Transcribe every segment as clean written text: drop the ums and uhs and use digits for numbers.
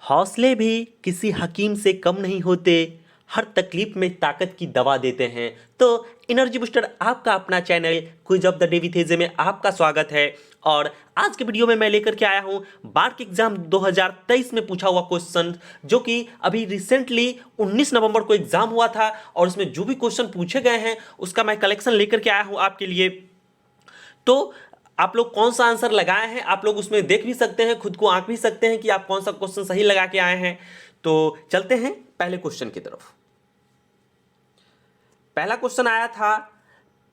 हौसले भी किसी हकीम से कम नहीं होते, हर तकलीफ में ताकत की दवा देते हैं। तो एनर्जी बूस्टर आपका अपना channel quiz of the day with एजे में आपका स्वागत है। और आज के वीडियो में मैं लेकर के आया हूं बार्क एग्जाम 2023 में पूछा हुआ क्वेश्चन, जो कि अभी रिसेंटली 19 नवंबर को एग्जाम हुआ था। और उसमें जो भी क्वेश्चन पूछे गए हैं उसका मैं कलेक्शन लेकर के आया हूं आपके लिए। तो आप लोग कौन सा आंसर लगाए हैं आप लोग उसमें देख भी सकते हैं, खुद को आंक भी सकते हैं कि आप कौन सा क्वेश्चन सही लगा के आए हैं। तो चलते हैं पहले क्वेश्चन की तरफ। पहला क्वेश्चन आया था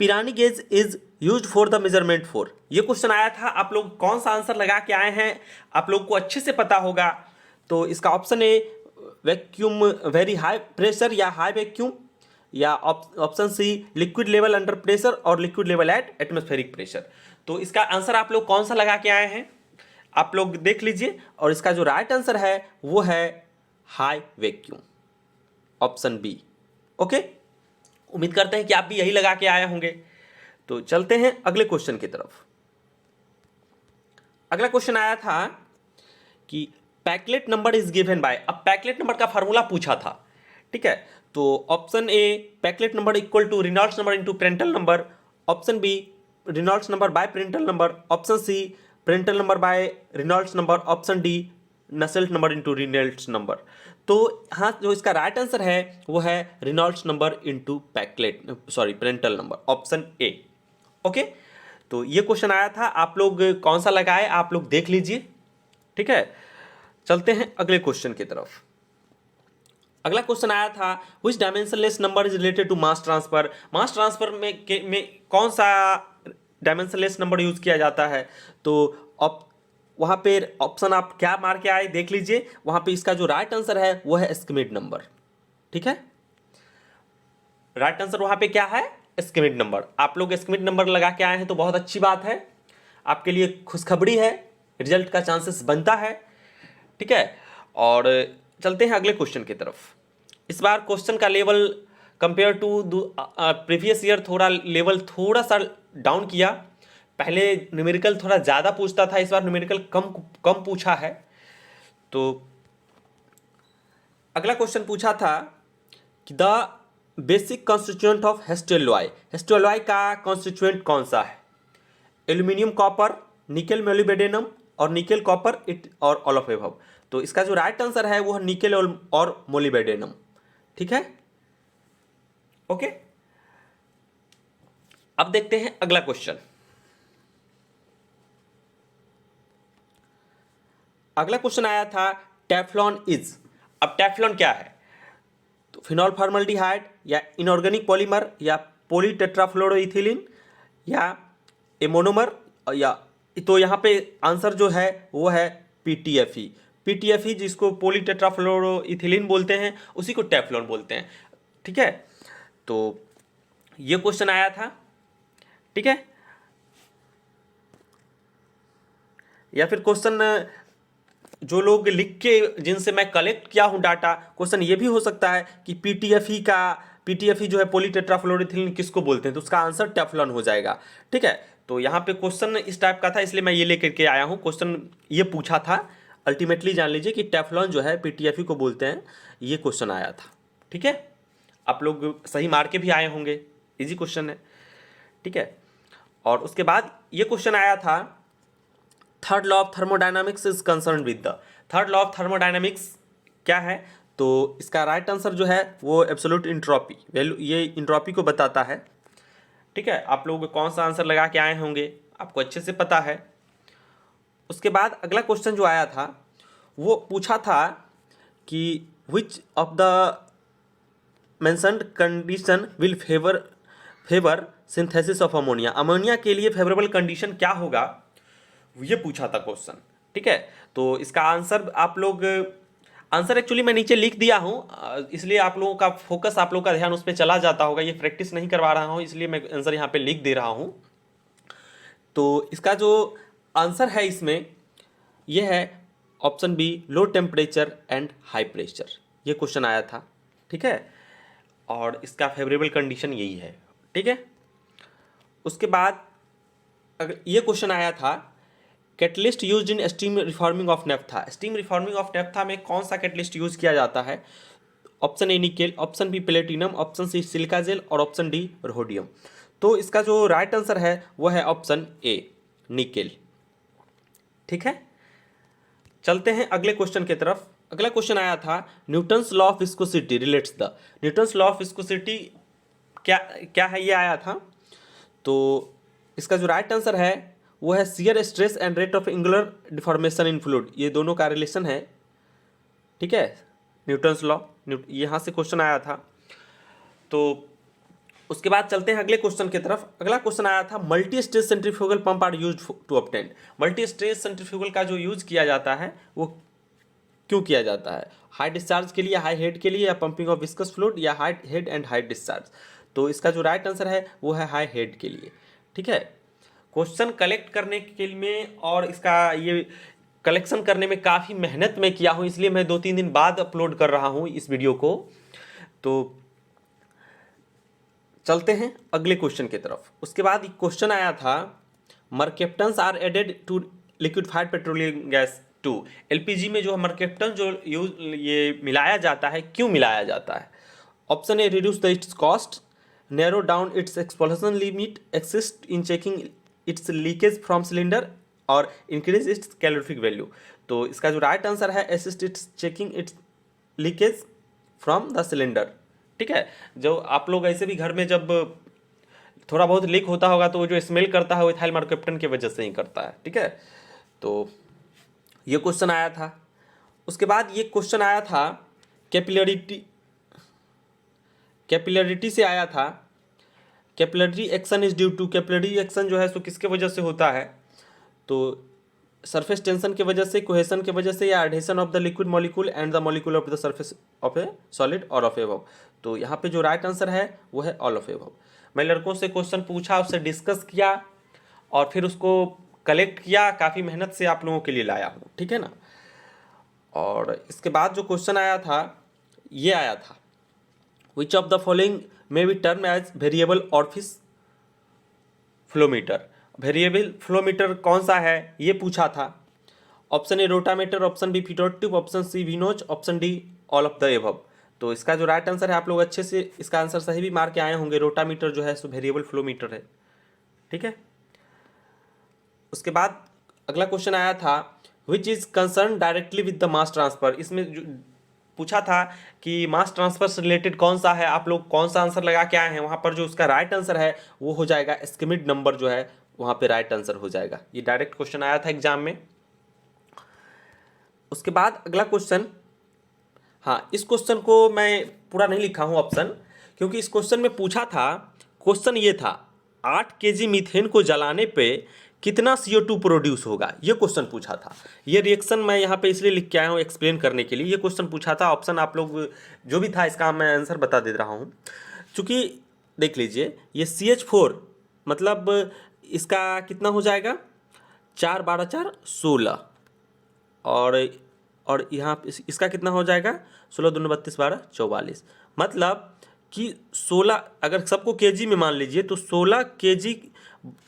Pirani gauge is used for the measurement for. ये क्वेश्चन आया था, आप लोग कौन सा आंसर लगा के आए हैं आप लोग को अच्छे से पता होगा। तो इसका option A vacuum very high pressure या हाई वैक्यूम, या option C liquid level under pressure और liquid level at atmospheric pressure. तो इसका आंसर आप लोग कौन सा लगा के आए हैं आप लोग देख लीजिए। और इसका जो राइट आंसर है वो है high vacuum, option B. Okay, उम्मीद करते हैं कि आप भी यही लगा के आए होंगे। तो चलते हैं अगले क्वेश्चन की तरफ। अगला क्वेश्चन आया था कि पैकलेट नंबर इज गिवन बाय। अब पैकलेट नंबर का फॉर्मूला पूछा था, ठीक है। तो option A Peclet number equal to Reynolds number into Prandtl number, option B Reynolds number by Prandtl number, option C Prandtl number by Reynolds number, option D Nusselt number into Reynolds number. तो हाँ, जो इसका right answer है वो है Reynolds number into Prandtl number, option A. Okay, तो ये question आया था, आप लोग कौन सा लगाए आप लोग देख लीजिए, ठीक है। चलते हैं अगले क्वेश्चन की तरफ। अगला क्वेश्चन आया था which dimensionless number is related to mass transfer. Mass transfer में कौन सा डायमेंशनलेस नंबर यूज किया जाता है। तो वहां पे ऑप्शन आप क्या मार के आए देख लीजिए। वहां पे इसका जो राइट आंसर है वो है एस्किमेट नंबर, ठीक है। राइट आंसर वहां पे क्या है, एस्किमेट नंबर। आप लोग एस्किमेट नंबर लगा के आए हैं तो बहुत अच्छी बात है, आपके लिए खुशखबरी है, रिजल्ट का चांसेस बनता है, ठीक है। और चलते हैं अगले क्वेश्चन की तरफ। इस बार क्वेश्चन का level compare to previous year थोड़ा लेवल थोड़ा सा डाउन किया। पहले न्यूमेरिकल थोड़ा ज़्यादा पूछता था, इस बार न्यूमेरिकल कम कम पूछा है। तो अगला क्वेश्चन पूछा था कि द बेसिक कॉन्स्टिट्यूएंट ऑफ हेस्टेलॉय। हेस्टेलॉय का कॉन्स्टिट्यूएंट कौन सा है, एल्यूमिनियम कॉपर निकेल मोलिब्डेनम और निकेल कॉपर इट और ऑल ऑफ एबव। तो इसका जो राइट आंसर है वो है निकेल और मोलिब्डेनम, ठीक है। ओके, अब देखते हैं अगला क्वेश्चन। अगला क्वेश्चन आया था टेफ्लॉन इज। अब टेफ्लॉन क्या है, तो फिनॉल फॉर्मल्डिहाइड या इनऑर्गेनिक पॉलीमर या पॉलीटेट्राफ्लोरोइथिलीन या ए मोनोमर, या तो यहाँ पे आंसर जो है वो है पीटीएफई। पीटीएफई जिसको पॉलीटेट्राफ्लोरोइथिलीन बोलते हैं उसी को टेफ्लॉन बोलते हैं, ठीक है। तो ये क्वेश्चन आया था, ठीक है। या फिर क्वेश्चन जो लोग लिख के जिनसे मैं कलेक्ट किया हूं डाटा, क्वेश्चन ये भी हो सकता है कि पीटीएफई जो है पॉलीटेट्राफ्लोरोइथिलीन किसको बोलते हैं, तो उसका आंसर टेफ्लॉन हो जाएगा, ठीक है। तो यहाँ पे क्वेश्चन इस टाइप का था इसलिए मैं ये लेकर के आया हूँ। क्वेश्चन ये पूछा था, अल्टीमेटली जान लीजिए कि टेफ्लॉन जो है पीटीएफई को बोलते हैं, ये क्वेश्चन आया था, ठीक है। आप लोग सही मार के भी आए होंगे, इजी क्वेश्चन है, ठीक है। और उसके बाद ये क्वेश्चन आया था third law of thermodynamics is concern with the. Third law of thermodynamics क्या है, तो इसका राइट आंसर जो है वो एब्सोल्यूट इंट्रोपी वैल्यू, ये इंट्रोपी को बताता है, ठीक है। आप लोग कौन सा आंसर लगा के आए होंगे आपको अच्छे से पता है। उसके बाद अगला क्वेश्चन जो आया था वो पूछा था कि विच of the mentioned condition will favour synthesis of ammonia. Ammonia के लिए फेवरेबल कंडीशन क्या होगा, ये पूछा था क्वेश्चन, ठीक है। तो इसका आंसर आप लोग, आंसर एक्चुअली मैं नीचे लिख दिया हूँ, इसलिए आप लोगों का फोकस, आप लोगों का ध्यान उस पर चला जाता होगा। ये प्रैक्टिस नहीं करवा रहा हूँ इसलिए मैं आंसर यहाँ पे लिख दे रहा हूँ। तो इसका जो आंसर है इसमें ये है option B low temperature and high pressure. ये क्वेश्चन आया था, ठीक है। और इसका फेवरेबल कंडीशन यही है, ठीक है। उसके बाद अगर ये क्वेश्चन आया था catalyst used in steam reforming of naphtha. Steam reforming of naphtha में कौन सा कैटलिस्ट यूज किया जाता है? Option A nickel, option B platinum, option C silica gel और ऑप्शन डी रोडियम। तो इसका जो राइट आंसर है वो है ऑप्शन ए निकेल। ठीक है, चलते हैं अगले क्वेश्चन की तरफ। अगला क्वेश्चन आया था Newton's law of viscosity relates the. Newton's law of viscosity क्या क्या है, ये आया था। तो इसका जो राइट आंसर है वो है shear stress and rate of angular deformation in fluid. ये दोनों का रिलेशन है। ठीक है, न्यूटन्स लॉ, यहाँ से क्वेश्चन आया था। तो उसके बाद चलते हैं अगले क्वेश्चन की तरफ। अगला क्वेश्चन आया था multi stage centrifugal pump are used to obtain. Multi stage centrifugal का जो यूज किया जाता है वो क्यों किया जाता है? हाई डिस्चार्ज के लिए, हाई हेड के लिए, या पंपिंग ऑफ विस्कस फ्लूइड, या high head and high discharge. तो इसका जो राइट आंसर है वो है हाई हेड के लिए। ठीक है, क्वेश्चन कलेक्ट करने के लिए और इसका ये कलेक्शन करने में काफ़ी मेहनत मैं किया हूँ, इसलिए मैं 2-3 दिन बाद अपलोड कर रहा हूँ इस वीडियो को। तो चलते हैं अगले क्वेश्चन की तरफ। उसके बाद एक क्वेश्चन आया था mercaptans are added to liquefied petroleum gas to. LPG में जो मर्केप्टन जो ये मिलाया जाता है, क्यों मिलाया जाता है? Option A reduce the it's cost, narrow down it's explosion limit, exist in checking it's leakage from cylinder और इंक्रीज इट्स कैलोरीफिक वैल्यू। तो इसका जो राइट आंसर है assist it's checking it's leakage from the cylinder. ठीक है, जो आप लोग ऐसे भी घर में जब थोड़ा बहुत लीक होता होगा तो वो जो स्मेल करता है वो इथाइल मर्केप्टन की वजह से ही करता है। ठीक है, तो ये क्वेश्चन आया था। उसके बाद ये क्वेश्चन आया था कैपिलरिटी से आया था। Capillary action is due to, capillary action जो है सो किसके वजह से होता है? तो सरफेस टेंशन की वजह से, कोहेशन की वजह से, या adhesion of the liquid molecule and the molecule of the surface of A solid और ऑफ एबव। तो यहाँ पे जो राइट आंसर है वो है ऑल ऑफ एबव। मैं लड़कों से क्वेश्चन पूछा, उससे डिस्कस किया और फिर उसको कलेक्ट किया, काफ़ी मेहनत से आप लोगों के लिए लाया हूँ। ठीक है ना। और इसके बाद जो क्वेश्चन आया था ये आया था which of the following may be term as variable orifice flowmeter. Variable flowmeter कौन सा है ये पूछा था। Option A rotameter, option B feeder tube, option C विनोज, option D all of the above. तो इसका जो राइट आंसर है, आप लोग अच्छे से इसका आंसर सही भी मार के आए होंगे। रोटामीटर जो है सो वेरिएबल फ्लोमीटर है। ठीक है, उसके बाद अगला क्वेश्चन आया था which is concern directly with the mass transfer. इसमें पूछा था कि मास ट्रांसफर से रिलेटेड कौन सा है, आप लोग कौन सा आंसर लगा के आए हैं। वहाँ पर जो उसका राइट आंसर है वो हो जाएगा एस्किमिड नंबर, जो है वहाँ पे राइट आंसर हो जाएगा। ये डायरेक्ट क्वेश्चन आया था एग्जाम में। उसके बाद अगला क्वेश्चन, हाँ इस क्वेश्चन को मैं पूरा नहीं लिखा हूँ ऑप्शन, क्योंकि इस क्वेश्चन में पूछा था, क्वेश्चन ये था 8 kg मीथेन को जलाने पे कितना CO2 प्रोड्यूस होगा, ये क्वेश्चन पूछा था। ये रिएक्शन मैं यहाँ पे इसलिए लिख के आया हूँ एक्सप्लेन करने के लिए। ये क्वेश्चन पूछा था, ऑप्शन आप लोग जो भी था इसका मैं आंसर बता दे रहा हूँ। चूँकि देख लीजिए ये CH4 मतलब इसका कितना हो जाएगा, 4 12 4 16 और यहाँ इसका कितना हो जाएगा 16 दूनी 32 12 44। मतलब कि 16 अगर सबको केजी में मान लीजिए तो 16 kg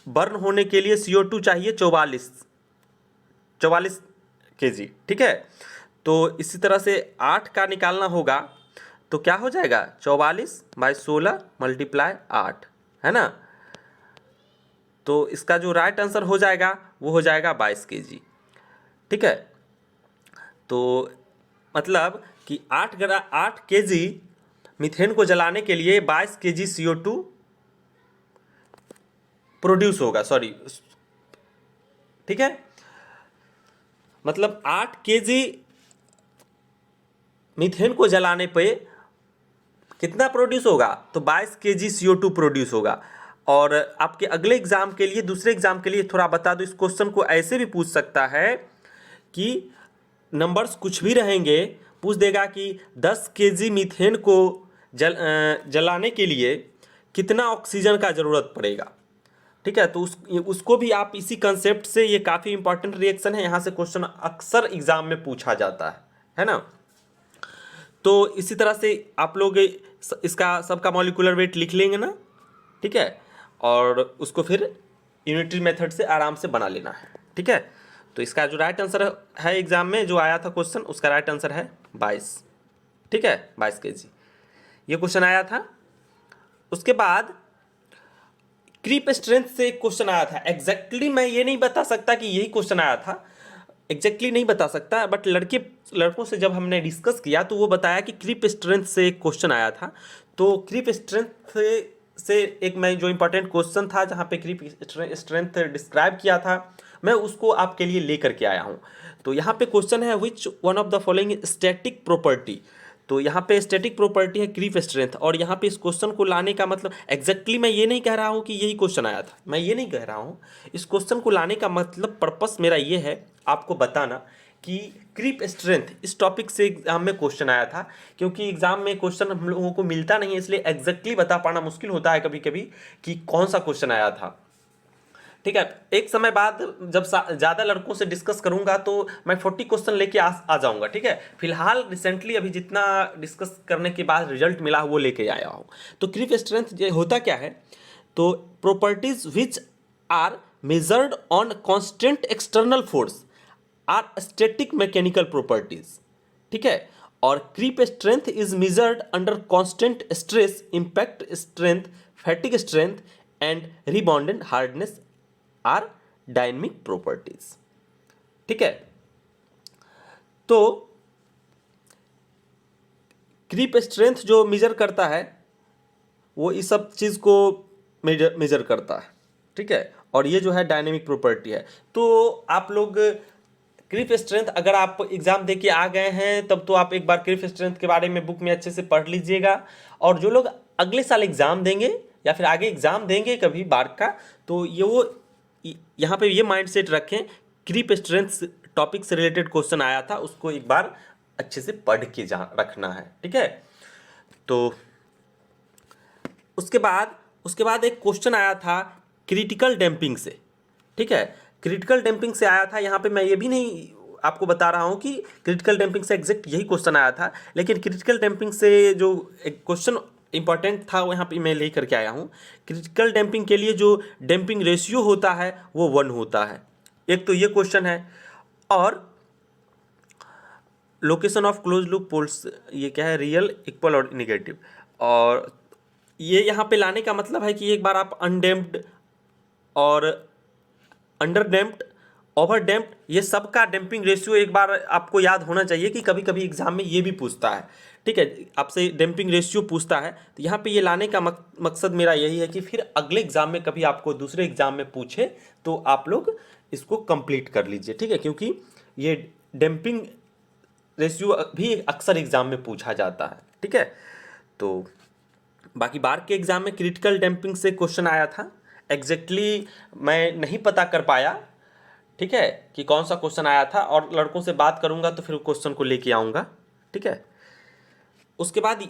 बर्न होने के लिए CO2 चाहिए 44 kg। ठीक है, तो इसी तरह से 8 का निकालना होगा तो क्या हो जाएगा 44/16 × 8, है ना। तो इसका जो राइट आंसर हो जाएगा वो हो जाएगा 22 kg। ठीक है, तो मतलब कि 8 kg मीथेन को जलाने के लिए 22 kg CO2 प्रोड्यूस होगा, सॉरी। ठीक है, मतलब 8 kg मीथेन को जलाने पे कितना प्रोड्यूस होगा, तो 22 kg CO2 प्रोड्यूस होगा। और आपके अगले एग्जाम के लिए, दूसरे एग्जाम के लिए थोड़ा बता दो, इस क्वेश्चन को ऐसे भी पूछ सकता है कि नंबर्स कुछ भी रहेंगे, पूछ देगा कि 10 kg मीथेन को जलाने के लिए कितना ऑक्सीजन का ज़रूरत पड़ेगा। ठीक है, तो उसको भी आप इसी कंसेप्ट से, ये काफ़ी इंपॉर्टेंट रिएक्शन है, यहाँ से क्वेश्चन अक्सर एग्जाम में पूछा जाता है ना। तो इसी तरह से आप लोग इसका सबका मॉलिक्यूलर वेट लिख लेंगे ना। ठीक है, और उसको फिर यूनिटरी मेथड से आराम से बना लेना है। ठीक है, तो इसका जो राइट आंसर है एग्जाम में जो आया था क्वेश्चन, उसका राइट आंसर है 22। ठीक है, 22 kg ये क्वेश्चन आया था। उसके बाद क्रीप स्ट्रेंथ से एक क्वेश्चन आया था। एग्जैक्टली मैं ये नहीं बता सकता कि यही क्वेश्चन आया था, एग्जैक्टली नहीं बता सकता, बट लड़कों से जब हमने डिस्कस किया तो वो बताया कि क्रीप स्ट्रेंथ से एक क्वेश्चन आया था। तो क्रीप स्ट्रेंथ से एक मैं जो इंपॉर्टेंट क्वेश्चन था जहाँ पे क्रीप स्ट्रेंथ डिस्क्राइब किया था, मैं उसको आपके लिए लेकर के आया हूँ। तो यहाँ पे क्वेश्चन है which one of the following static property. तो यहाँ पे स्टैटिक प्रॉपर्टी है क्रीप स्ट्रेंथ, और यहाँ पे इस क्वेश्चन को लाने का मतलब एग्जैक्टली मैं ये नहीं कह रहा हूँ कि यही क्वेश्चन आया था, मैं ये नहीं कह रहा हूँ। इस क्वेश्चन को लाने का मतलब पर्पस मेरा ये है आपको बताना कि क्रीप स्ट्रेंथ इस टॉपिक से एग्जाम में क्वेश्चन आया था। क्योंकि एग्जाम में क्वेश्चन हम लोगों को मिलता नहीं है, इसलिए एग्जैक्टली बता पाना मुश्किल होता है कभी कभी कि कौन सा क्वेश्चन आया था। ठीक है, एक समय बाद जब ज़्यादा लड़कों से डिस्कस करूंगा तो मैं 40 क्वेश्चन लेके आ जाऊंगा। ठीक है, फिलहाल रिसेंटली अभी जितना डिस्कस करने के बाद रिजल्ट मिला वो लेके आया हूँ। तो क्रीप स्ट्रेंथ ये होता क्या है, तो properties which are measured on constant external force are static mechanical properties. ठीक है, और creep strength is measured under constant stress, impact strength, fatigue strength and rebound hardness are dynamic properties. ठीक है, तो क्रीप स्ट्रेंथ जो major करता है वो इस सब चीज़ को मेजर करता है। ठीक है, और ये जो है डायनेमिक प्रॉपर्टी है। तो आप लोग क्रीप स्ट्रेंथ अगर आप एग्जाम दे के आ गए हैं तब तो आप एक बार क्रीप स्ट्रेंथ के बारे में बुक में अच्छे से पढ़ लीजिएगा। और जो लोग अगले साल एग्जाम देंगे या फिर आगे एग्जाम देंगे कभी बार का, तो ये वो यहाँ पे ये माइंडसेट रखें, क्रीप स्ट्रेंथ टॉपिक से रिलेटेड क्वेश्चन आया था, उसको एक बार अच्छे से पढ़ के रखना है। ठीक है, तो उसके बाद एक क्वेश्चन आया था क्रिटिकल डैम्पिंग से। ठीक है, क्रिटिकल डैम्पिंग से आया था। यहाँ पे मैं ये भी नहीं आपको बता रहा हूँ कि क्रिटिकल डैम्पिंग से एग्जैक्ट यही क्वेश्चन आया था, लेकिन क्रिटिकल डैम्पिंग से जो एक क्वेश्चन इंपॉर्टेंट था वो यहाँ पे मैं ले करके आया हूँ। क्रिटिकल डैम्पिंग के लिए जो डैम्पिंग रेशियो होता है वो 1 होता है। एक तो ये क्वेश्चन है, और location of close loop poles ये क्या है, रियल, इक्वल और निगेटिव। और ये यहाँ पे लाने का मतलब है कि एक बार आप अनडैम्प्ड और अंडर डैम्प्ड, ओवर डैम्प्ड, ये सब का डैम्पिंग रेशियो एक बार आपको याद होना चाहिए कि कभी कभी एग्जाम में ये भी पूछता है। ठीक है, आपसे डैम्पिंग रेशियो पूछता है, तो यहाँ पे ये लाने का मकसद मेरा यही है कि फिर अगले एग्जाम में कभी आपको दूसरे एग्जाम में पूछे तो आप लोग इसको कंप्लीट कर लीजिए। ठीक है, क्योंकि ये डैम्पिंग रेशियो भी अक्सर एग्जाम में पूछा जाता है। ठीक है, तो बाकी बार के एग्जाम में क्रिटिकल डैम्पिंग से क्वेश्चन आया था, एग्जैक्टली मैं नहीं पता कर पाया। ठीक है, कि कौन सा क्वेश्चन आया था, और लड़कों से बात करूंगा तो फिर क्वेश्चन को लेके आऊँगा। ठीक है, उसके बाद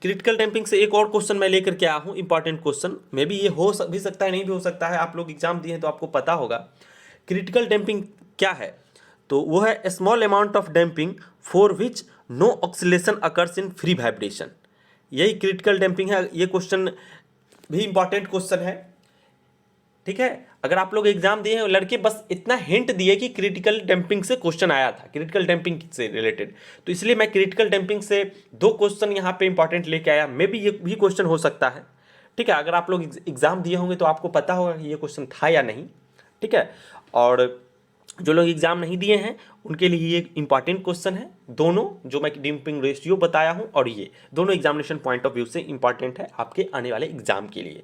क्रिटिकल डैम्पिंग से एक और क्वेश्चन मैं लेकर के आया हूँ, इंपॉर्टेंट क्वेश्चन। मे भी ये हो भी सकता है, नहीं भी हो सकता है, आप लोग एग्जाम दिए हैं तो आपको पता होगा। क्रिटिकल डैम्पिंग क्या है, तो वो है small amount of damping for which no oscillation occurs in free vibration. यही क्रिटिकल डैम्पिंग है। ये क्वेश्चन भी इंपॉर्टेंट क्वेश्चन है। ठीक है, अगर आप लोग एग्जाम दिए हैं, लड़के बस इतना हिंट दिए कि क्रिटिकल डैम्पिंग से क्वेश्चन आया था, क्रिटिकल डैम्पिंग से रिलेटेड, तो इसलिए मैं क्रिटिकल डैम्पिंग से 2 क्वेश्चन यहाँ पे इंपॉर्टेंट लेके आया। मे भी ये भी क्वेश्चन हो सकता है। ठीक है, अगर आप लोग एग्जाम दिए होंगे तो आपको पता होगा कि ये क्वेश्चन था या नहीं। ठीक है, और जो लोग एग्जाम नहीं दिए हैं उनके लिए ये इंपॉर्टेंट क्वेश्चन है। दोनों जो मैं डैम्पिंग रेशियो बताया हूँ और ये दोनों एग्जामिनेशन पॉइंट ऑफ व्यू से इंपॉर्टेंट है आपके आने वाले एग्जाम के लिए,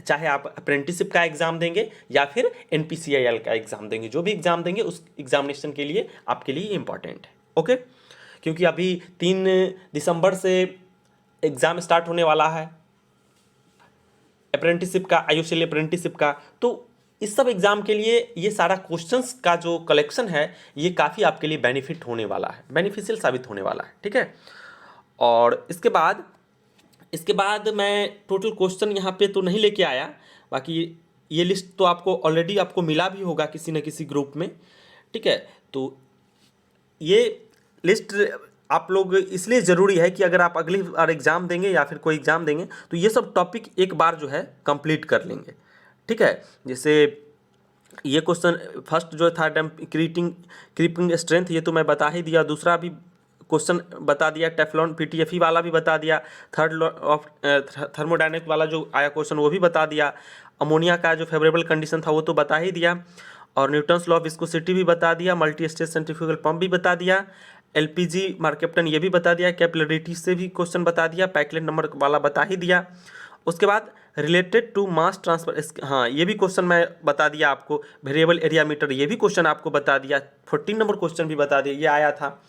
चाहे आप अप्रेंटिसशिप का एग्जाम देंगे या फिर NPCIL का एग्जाम देंगे, जो भी एग्जाम देंगे उस एग्जामिनेशन के लिए आपके लिए इंपॉर्टेंट है। ओके, क्योंकि अभी 3 दिसंबर से एग्जाम स्टार्ट होने वाला है अप्रेंटिसशिप का, IOCL अप्रेंटिसशिप का, तो इस सब एग्जाम के लिए ये सारा क्वेश्चंस का जो कलेक्शन है ये काफ़ी आपके लिए बेनिफिट होने वाला है, बेनिफिशियल साबित होने वाला है। ठीक है, और इसके बाद मैं टोटल क्वेश्चन यहाँ पे तो नहीं लेके आया, बाकी ये लिस्ट तो आपको ऑलरेडी आपको मिला भी होगा किसी न किसी ग्रुप में। ठीक है, तो ये लिस्ट आप लोग इसलिए ज़रूरी है कि अगर आप अगली बार एग्ज़ाम देंगे या फिर कोई एग्ज़ाम देंगे तो ये सब टॉपिक एक बार जो है कंप्लीट कर लेंगे। ठीक है, जैसे ये क्वेश्चन फर्स्ट जो था क्रीपिंग स्ट्रेंथ, ये तो मैं बता ही दिया। दूसरा भी क्वेश्चन बता दिया, टेफ्लॉन पीटीएफई वाला भी बता दिया। थर्ड लॉ ऑफ थर्मोडायनेमिक वाला जो आया क्वेश्चन वो भी बता दिया। अमोनिया का जो फेवरेबल कंडीशन था वो तो बता ही दिया। और न्यूटन्स लॉ ऑफ विस्कोसिटी भी बता दिया। मल्टी स्टेज सेंट्रीफ्यूगल पंप भी बता दिया। एलपीजी मार्केप्टन ये भी बता दिया। कैपिलरिटी से भी क्वेश्चन बता दिया। पैकलेट नंबर वाला बता ही दिया। उसके बाद रिलेटेड टू मास ट्रांसफर, हाँ ये भी क्वेश्चन मैं बता दिया आपको। वेरिएबल एरिया मीटर ये भी क्वेश्चन आपको बता दिया। 14 नंबर क्वेश्चन भी बता दिया, ये आया था।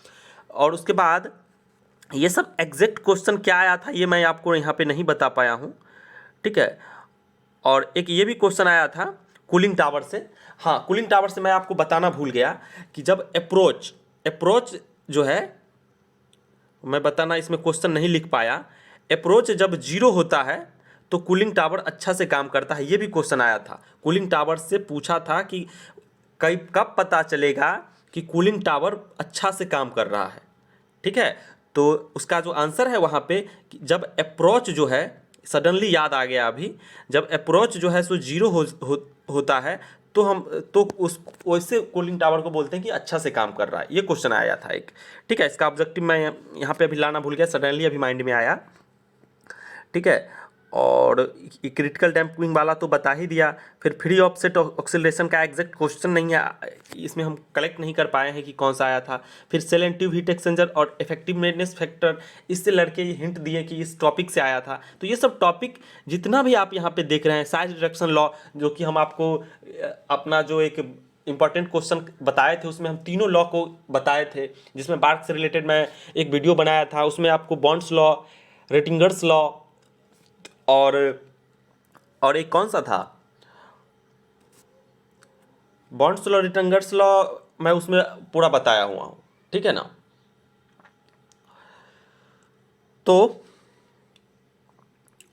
और उसके बाद ये सब एग्जैक्ट क्वेश्चन क्या आया था ये मैं आपको यहाँ पे नहीं बता पाया हूँ, ठीक है। और एक ये भी क्वेश्चन आया था कूलिंग टावर से। हाँ, कूलिंग टावर से मैं आपको बताना भूल गया कि जब अप्रोच जो है, मैं बताना इसमें क्वेश्चन नहीं लिख पाया। अप्रोच जब 0 होता है तो कूलिंग टावर अच्छा से काम करता है, ये भी क्वेश्चन आया था। कूलिंग टावर से पूछा था कि कब पता चलेगा कि कूलिंग टावर अच्छा से काम कर रहा है, ठीक है। तो उसका जो आंसर है वहाँ पे कि जब अप्रोच जो है, सडनली याद आ गया अभी, जब अप्रोच जो है सो 0 होता है तो हम तो उस वैसे कूलिंग टावर को बोलते हैं कि अच्छा से काम कर रहा है। ये क्वेश्चन आया था एक, ठीक है। इसका ऑब्जेक्टिव मैं यहाँ पे अभी लाना भूल गया, सडनली अभी माइंड में आया, ठीक है। और क्रिटिकल डैम्पिंग वाला तो बता ही दिया। फिर फ्री ऑफसेट ऑक्सीलरेशन का एग्जैक्ट क्वेश्चन नहीं है, इसमें हम कलेक्ट नहीं कर पाए हैं कि कौन सा आया था। फिर shell and tube heat exchanger और इफेक्टिवनेस फैक्टर, इससे लड़के हिंट दिए कि इस टॉपिक से आया था। तो ये सब टॉपिक जितना भी आप यहाँ पे देख रहे हैं, साइज रिडक्शन लॉ, जो कि हम आपको अपना जो एक इंपॉर्टेंट क्वेश्चन बताए थे उसमें हम तीनों लॉ को बताए थे, जिसमें बार्क से रिलेटेड मैं एक वीडियो बनाया था। उसमें आपको बॉन्ड्स लॉ, रेटिंगर्स लॉ और एक कौन सा था, बॉन्ड्स लॉ, रिटर्नगर्स लॉ, मैं उसमें पूरा बताया हुआ हूँ, ठीक है ना। तो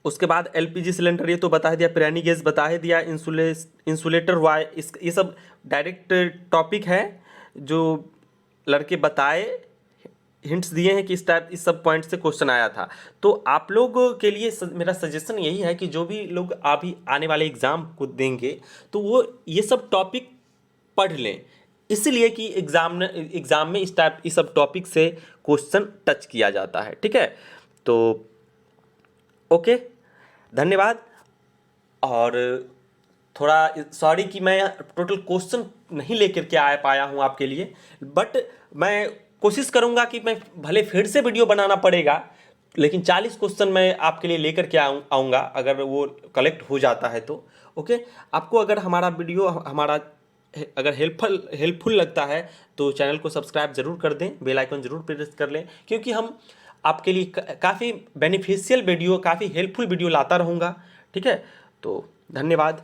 उसके बाद एलपीजी सिलेंडर ये तो बता ही दिया। पिरानी गैस बता ही दिया। इंसुलेटर वायर, ये सब डायरेक्ट टॉपिक है जो लड़के बताए, हिंट्स दिए हैं कि इस सब पॉइंट से क्वेश्चन आया था। तो आप लोगों के लिए मेरा सजेशन यही है कि जो भी लोग अभी आने वाले एग्ज़ाम को देंगे तो वो ये सब टॉपिक पढ़ लें, इसलिए कि एग्ज़ाम में इस सब टॉपिक से क्वेश्चन टच किया जाता है, ठीक है। तो ओके, धन्यवाद। और थोड़ा सॉरी कि मैं टोटल क्वेश्चन नहीं लेकर के आ पाया हूँ आपके लिए, बट मैं कोशिश करूँगा कि मैं भले फिर से वीडियो बनाना पड़ेगा, लेकिन 40 क्वेश्चन मैं आपके लिए लेकर के आऊँगा अगर वो कलेक्ट हो जाता है तो। ओके, आपको अगर हमारा वीडियो अगर हेल्पफुल लगता है तो चैनल को सब्सक्राइब ज़रूर कर दें, बेल आइकन ज़रूर प्रेस कर लें, क्योंकि हम आपके लिए काफ़ी बेनिफिशियल वीडियो, काफ़ी हेल्पफुल वीडियो लाता रहूँगा, ठीक है। तो धन्यवाद।